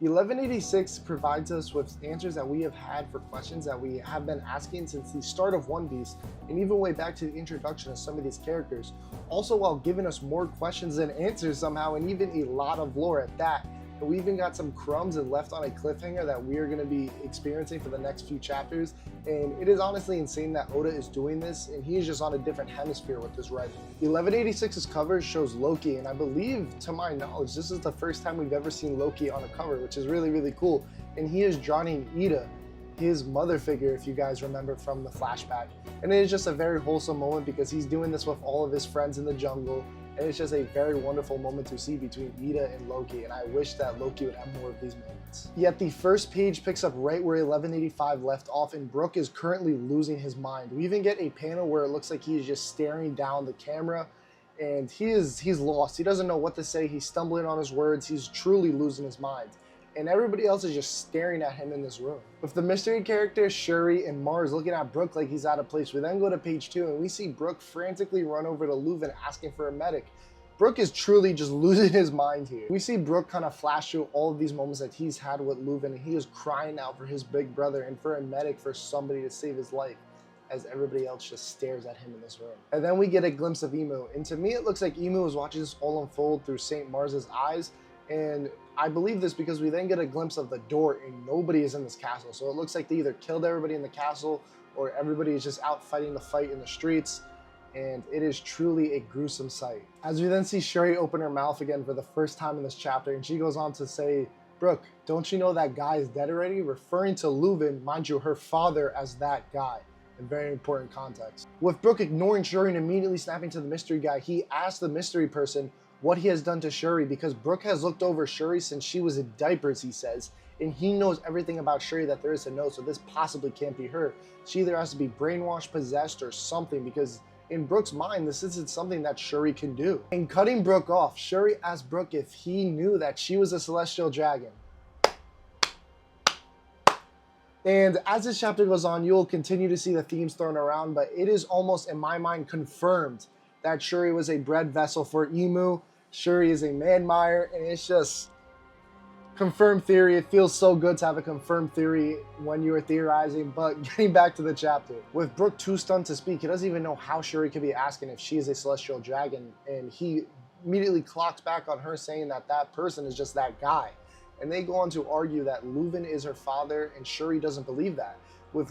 1186 provides us with answers that we have had for questions that we have been asking since the start of One Piece, and even way back to the introduction of some of these characters, also while giving us more questions than answers somehow, and even a lot of lore at that. And we even got some crumbs and left on a cliffhanger that we are going to be experiencing for the next few chapters. And it is honestly insane that Oda is doing this, and he is just on a different hemisphere with this writing. 1186's cover shows Loki, and I believe, to my knowledge, this is the first time we've ever seen Loki on a cover, which is really, really cool. And he is drawing Ida, his mother figure, if you guys remember from the flashback. And it is just a very wholesome moment because he's doing this with all of his friends in the jungle. And it's just a very wonderful moment to see between Ida and Loki, and I wish that Loki would have more of these moments. Yet the first page picks up right where 1185 left off, and Brook is currently losing his mind. We even get a panel where it looks like he is just staring down the camera, and he's lost. He doesn't know what to say. He's stumbling on his words. He's truly losing his mind. And everybody else is just staring at him in this room. With the mystery characters Shuri and Mars looking at Brook like he's out of place, we then go to page 2 and we see Brook frantically run over to Leuven asking for a medic. Brook is truly just losing his mind here. We see Brook kind of flash through all of these moments that he's had with Leuven, and he is crying out for his big brother and for a medic, for somebody to save his life, as everybody else just stares at him in this room. And then we get a glimpse of Emu, and to me it looks like Emu is watching this all unfold through St. Mars's eyes. And I believe this because we then get a glimpse of the door and nobody is in this castle. So it looks like they either killed everybody in the castle or everybody is just out fighting the fight in the streets. And it is truly a gruesome sight. As we then see Shuri open her mouth again for the first time in this chapter, and she goes on to say, "Brook, don't you know that guy is dead already?" Referring to Leuven, mind you, her father, as that guy. In very important context. With Brook ignoring Shuri and immediately snapping to the mystery guy, he asks the mystery person what he has done to Shuri, because Brook has looked over Shuri since she was in diapers, he says, and he knows everything about Shuri that there is to know, so this possibly can't be her. She either has to be brainwashed, possessed, or something, because in Brook's mind, this isn't something that Shuri can do. In cutting Brook off, Shuri asked Brook if he knew that she was a celestial dragon. And as this chapter goes on, you'll continue to see the themes thrown around, but it is almost, in my mind, confirmed that Shuri was a bred vessel for Emu. Shuri is a man-mire, and it's just confirmed theory. It feels so good to have a confirmed theory when you are theorizing. But getting back to the chapter, with Brook too stunned to speak, he doesn't even know how Shuri could be asking if she is a celestial dragon, and he immediately clocks back on her saying that that person is just that guy. And they go on to argue that Leuven is her father, and Shuri doesn't believe that. With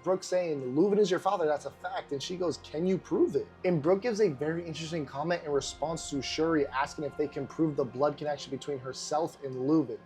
Brook saying, "Leuven is your father, that's a fact," and she goes, "Can you prove it?" And Brook gives a very interesting comment in response to Shuri asking if they can prove the blood connection between herself and Leuven.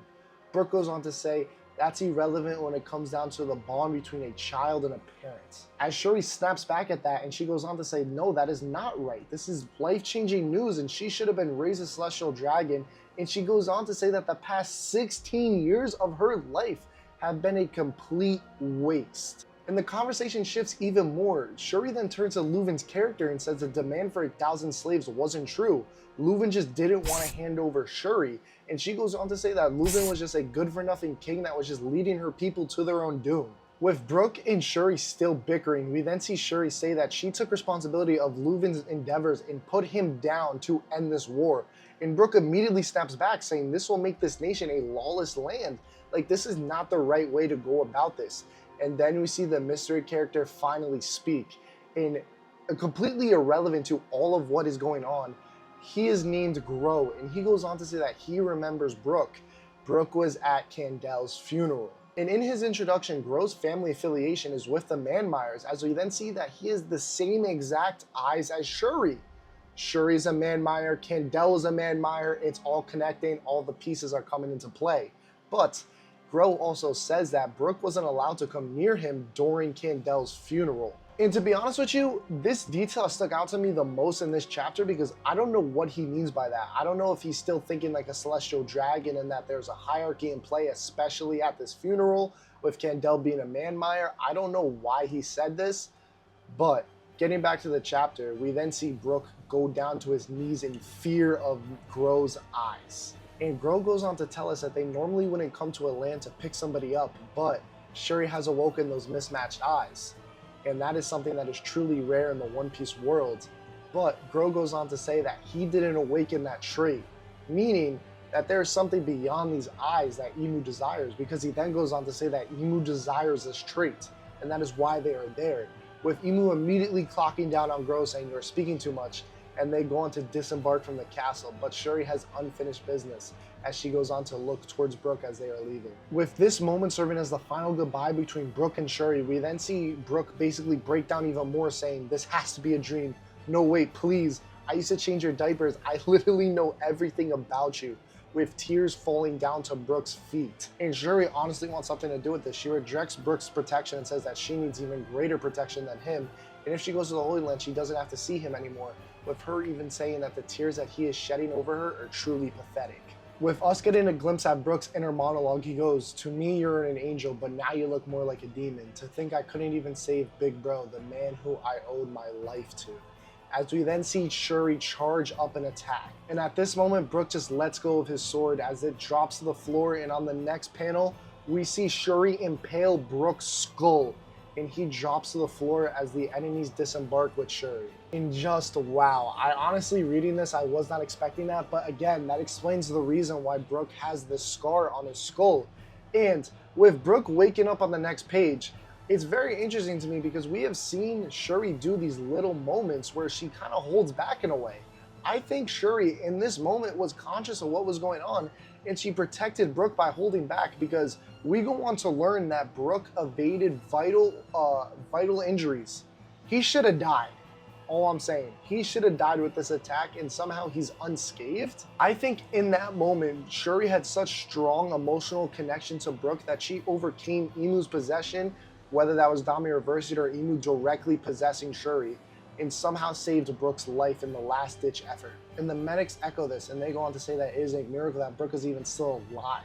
Brook goes on to say, "That's irrelevant when it comes down to the bond between a child and a parent." As Shuri snaps back at that, and she goes on to say, "No, that is not right. This is life-changing news, and she should have been raised a celestial dragon." And she goes on to say that the past 16 years of her life have been a complete waste. And the conversation shifts even more. Shuri then turns to Leuven's character and says the demand for 1,000 slaves wasn't true. Leuven just didn't want to hand over Shuri. And she goes on to say that Leuven was just a good-for-nothing king that was just leading her people to their own doom. With Brook and Shuri still bickering, we then see Shuri say that she took responsibility of Leuven's endeavors and put him down to end this war. And Brook immediately snaps back, saying this will make this nation a lawless land. Like, this is not the right way to go about this. And then we see the mystery character finally speak. And completely irrelevant to all of what is going on, he is named Grow, and he goes on to say that he remembers Brook. Brook was at Candel's funeral. And in his introduction, Grow's family affiliation is with the Man-Myers, as we then see that he has the same exact eyes as Shuri. Shuri's a Man-Mire, Candel is a Man-Mire, it's all connecting, all the pieces are coming into play. But Grow also says that Brook wasn't allowed to come near him during Candel's funeral. And to be honest with you, this detail stuck out to me the most in this chapter because I don't know what he means by that. I don't know if he's still thinking like a celestial dragon and that there's a hierarchy in play, especially at this funeral with Candel being a Man-Mire. I don't know why he said this, but getting back to the chapter, we then see Brook go down to his knees in fear of Grow's eyes. And Grow goes on to tell us that they normally wouldn't come to a land to pick somebody up, but Shuri has awoken those mismatched eyes. And that is something that is truly rare in the One Piece world. But Grow goes on to say that he didn't awaken that trait, meaning that there is something beyond these eyes that Emu desires, because he then goes on to say that Emu desires this trait, and that is why they are there. With Emu immediately clocking down on Gro, saying you're speaking too much, and they go on to disembark from the castle, but Shuri has unfinished business as she goes on to look towards Brook as they are leaving. With this moment serving as the final goodbye between Brook and Shuri, we then see Brook basically break down even more, saying, this has to be a dream. No, wait, please. I used to change your diapers. I literally know everything about you. With tears falling down to Brook's feet. And Shuri honestly wants something to do with this. She rejects Brook's protection and says that she needs even greater protection than him. And if she goes to the Holy Land, she doesn't have to see him anymore. With her even saying that the tears that he is shedding over her are truly pathetic. With us getting a glimpse at Brook's inner monologue, he goes, to me you're an angel, but now you look more like a demon. To think I couldn't even save Big Bro, the man who I owed my life to. As we then see Shuri charge up and attack. And at this moment, Brook just lets go of his sword as it drops to the floor, and on the next panel, we see Shuri impale Brook's skull, and he drops to the floor as the enemies disembark with Shuri. And just wow, I honestly, reading this, I was not expecting that, but again, that explains the reason why Brook has this scar on his skull. And with Brook waking up on the next page, it's very interesting to me because we have seen Shuri do these little moments where she kind of holds back in a way. I think Shuri in this moment was conscious of what was going on, and she protected Brook by holding back, because we go on to learn that Brook evaded vital injuries. He should have died. All I'm saying, he should have died with this attack, and somehow he's unscathed. I think in that moment, Shuri had such strong emotional connection to Brook that she overcame Emu's possession, whether that was Dami reversing or Emu directly possessing Shuri, and somehow saved Brook's life in the last-ditch effort. And the medics echo this, and they go on to say that it is a miracle that Brook is even still alive,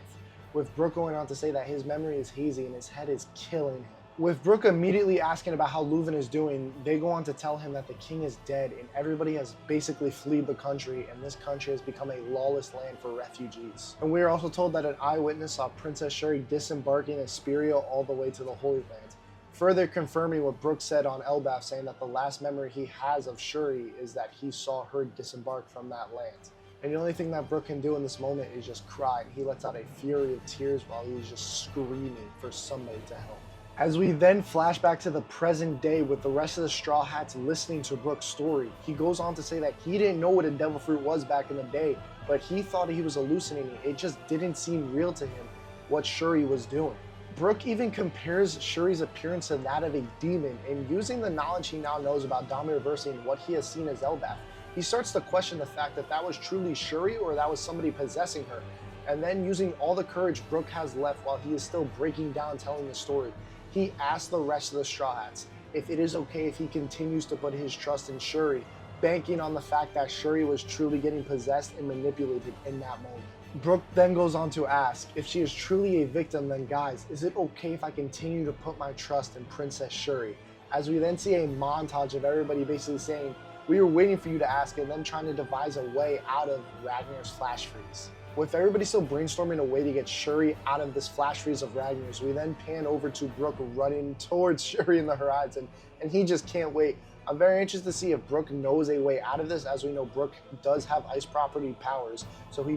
with Brook going on to say that his memory is hazy and his head is killing him. With Brook immediately asking about how Leuven is doing, they go on to tell him that the king is dead and everybody has basically fled the country, and this country has become a lawless land for refugees. And we are also told that an eyewitness saw Princess Shuri disembarking Esperia all the way to the Holy Land, further confirming what Brook said on Elbaf, saying that the last memory he has of Shuri is that he saw her disembark from that land. And the only thing that Brook can do in this moment is just cry. He lets out a fury of tears while he's just screaming for somebody to help. As we then flash back to the present day with the rest of the Straw Hats listening to Brook's story, he goes on to say that he didn't know what a devil fruit was back in the day, but he thought he was hallucinating. It just didn't seem real to him what Shuri was doing. Brook even compares Shuri's appearance to that of a demon, and using the knowledge he now knows about Dami reversing and what he has seen as Elbaf, he starts to question the fact that that was truly Shuri or that was somebody possessing her. And then, using all the courage Brook has left while he is still breaking down telling the story, he asks the rest of the Straw Hats if it is okay if he continues to put his trust in Shuri, banking on the fact that Shuri was truly getting possessed and manipulated in that moment. Brook then goes on to ask, if she is truly a victim, then guys, is it okay if I continue to put my trust in Princess Shuri? As we then see a montage of everybody basically saying, we were waiting for you to ask, and then trying to devise a way out of Ragnar's flash freeze. With everybody still brainstorming a way to get Shuri out of this flash freeze of Ragnar's, we then pan over to Brook running towards Shuri in the horizon, and he just can't wait. I'm very interested to see if Brook knows a way out of this, as we know Brook does have ice property powers, so he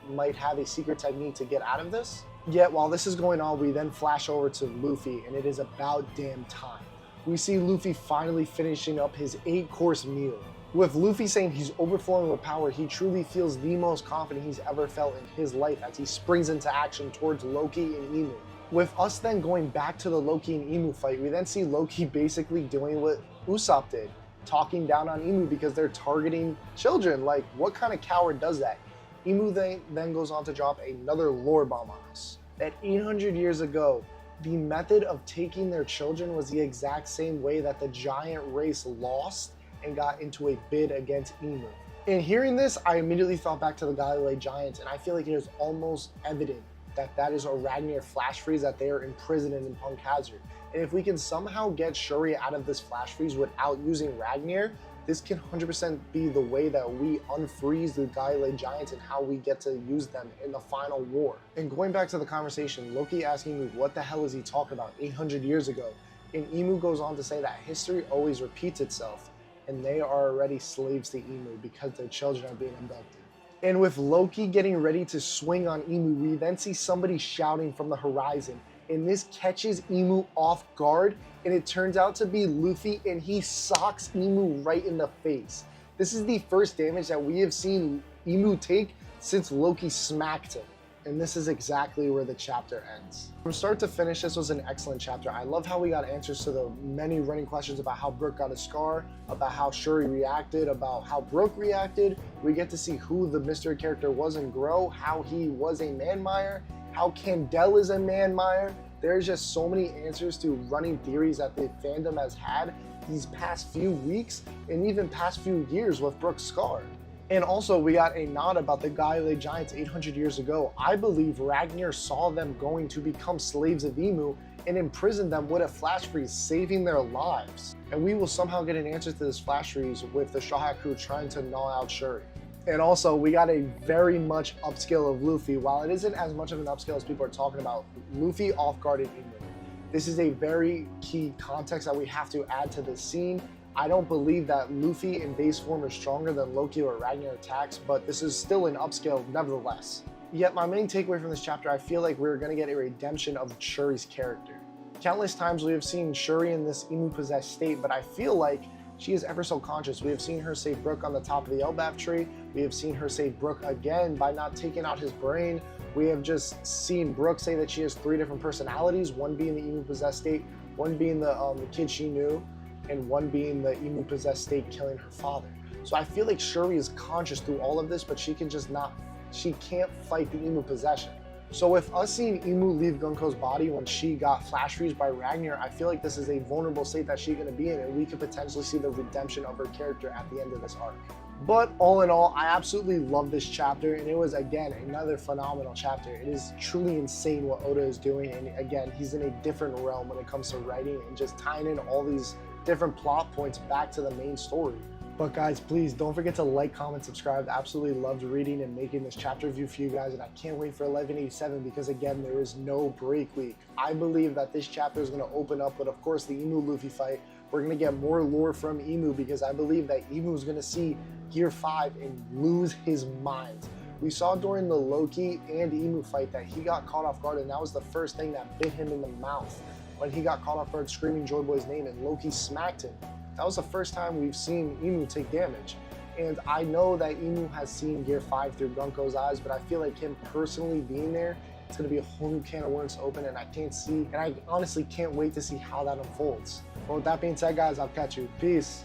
might have a secret technique to get out of this. Yet while this is going on, we then flash over to Luffy, and it is about damn time. We see Luffy finally finishing up his 8-course meal. With Luffy saying he's overflowing with power, he truly feels the most confident he's ever felt in his life as he springs into action towards Loki and Emu. With us then going back to the Loki and Emu fight, we then see Loki basically doing what Usopp did, talking down on Emu because they're targeting children. Like, what kind of coward does that? Emu then goes on to drop another lore bomb on us. That 800 years ago, the method of taking their children was the exact same way that the giant race lost and got into a bid against Emu. In hearing this, I immediately thought back to the Galilei Giants, and I feel like it is almost evident that that is a Ragnar flash freeze that they are imprisoned in Punk Hazard. And if we can somehow get Shuri out of this flash freeze without using Ragnar, this can 100% be the way that we unfreeze the Galilei Giants and how we get to use them in the final war. And going back to the conversation, Loki asking me what the hell is he talking about 800 years ago? And Emu goes on to say that history always repeats itself, and they are already slaves to Emu because their children are being abducted. And with Loki getting ready to swing on Emu, we then see somebody shouting from the horizon. And this catches Emu off guard, and it turns out to be Luffy, and he socks Emu right in the face. This is the first damage that we have seen Emu take since Loki smacked him. And this is exactly where the chapter ends. From start to finish, this was an excellent chapter. I love how we got answers to the many running questions about how Brook got a scar, about how Shuri reacted, about how Brook reacted. We get to see who the mystery character was in Grow, how he was a Manmeyer, how Kandel is a Manmeyer. There's just so many answers to running theories that the fandom has had these past few weeks and even past few years with Brook's scar. And also, we got a nod about the Gaile Giants 800 years ago. I believe Ragnar saw them going to become slaves of Emu and imprisoned them with a flash freeze, saving their lives. And we will somehow get an answer to this flash freeze with the Straw Hat crew trying to gnaw out Shuri. And also, we got a very much upscale of Luffy. While it isn't as much of an upscale as people are talking about, Luffy off-guarded Emu. This is a very key context that we have to add to this scene. I don't believe that Luffy in base form is stronger than Loki or Ragnar attacks, but this is still an upscale nevertheless. Yet my main takeaway from this chapter, I feel like we're going to get a redemption of Shuri's character. Countless times we have seen Shuri in this Emu-possessed state, but I feel like she is ever so conscious. We have seen her save Brook on the top of the Elbaf tree. We have seen her save Brook again by not taking out his brain. We have just seen Brook say that she has 3 different personalities, one being the Emu-possessed state, one being the kid she knew, and one being the Emu-possessed state killing her father. So I feel like Shuri is conscious through all of this, but she can't fight the Emu possession. So with us seeing Emu leave Gunko's body when she got flash freezed by Ragnar, I feel like this is a vulnerable state that she's gonna be in, and we could potentially see the redemption of her character at the end of this arc. But all in all, I absolutely love this chapter, and it was, again, another phenomenal chapter. It is truly insane what Oda is doing, and again, he's in a different realm when it comes to writing and just tying in all these different plot points back to the main story. But guys, please don't forget to like, comment, subscribe. Absolutely loved reading and making this chapter review for you guys, and I can't wait for 1187 because again, there is no break week. I believe that this chapter is going to open up with, of course, the Emu Luffy fight. We're going to get more lore from Emu because I believe that Emu is going to see Gear 5 and lose his mind. We saw during the Loki and Emu fight that he got caught off guard, and that was the first thing that bit him in the mouth when he got caught off guard screaming Joy Boy's name and Loki smacked him. That was the first time we've seen Emu take damage. And I know that Emu has seen Gear 5 through Gunko's eyes, but I feel like him personally being there, it's going to be a whole new can of worms to open, and I honestly can't wait to see how that unfolds. But with that being said, guys, I'll catch you. Peace.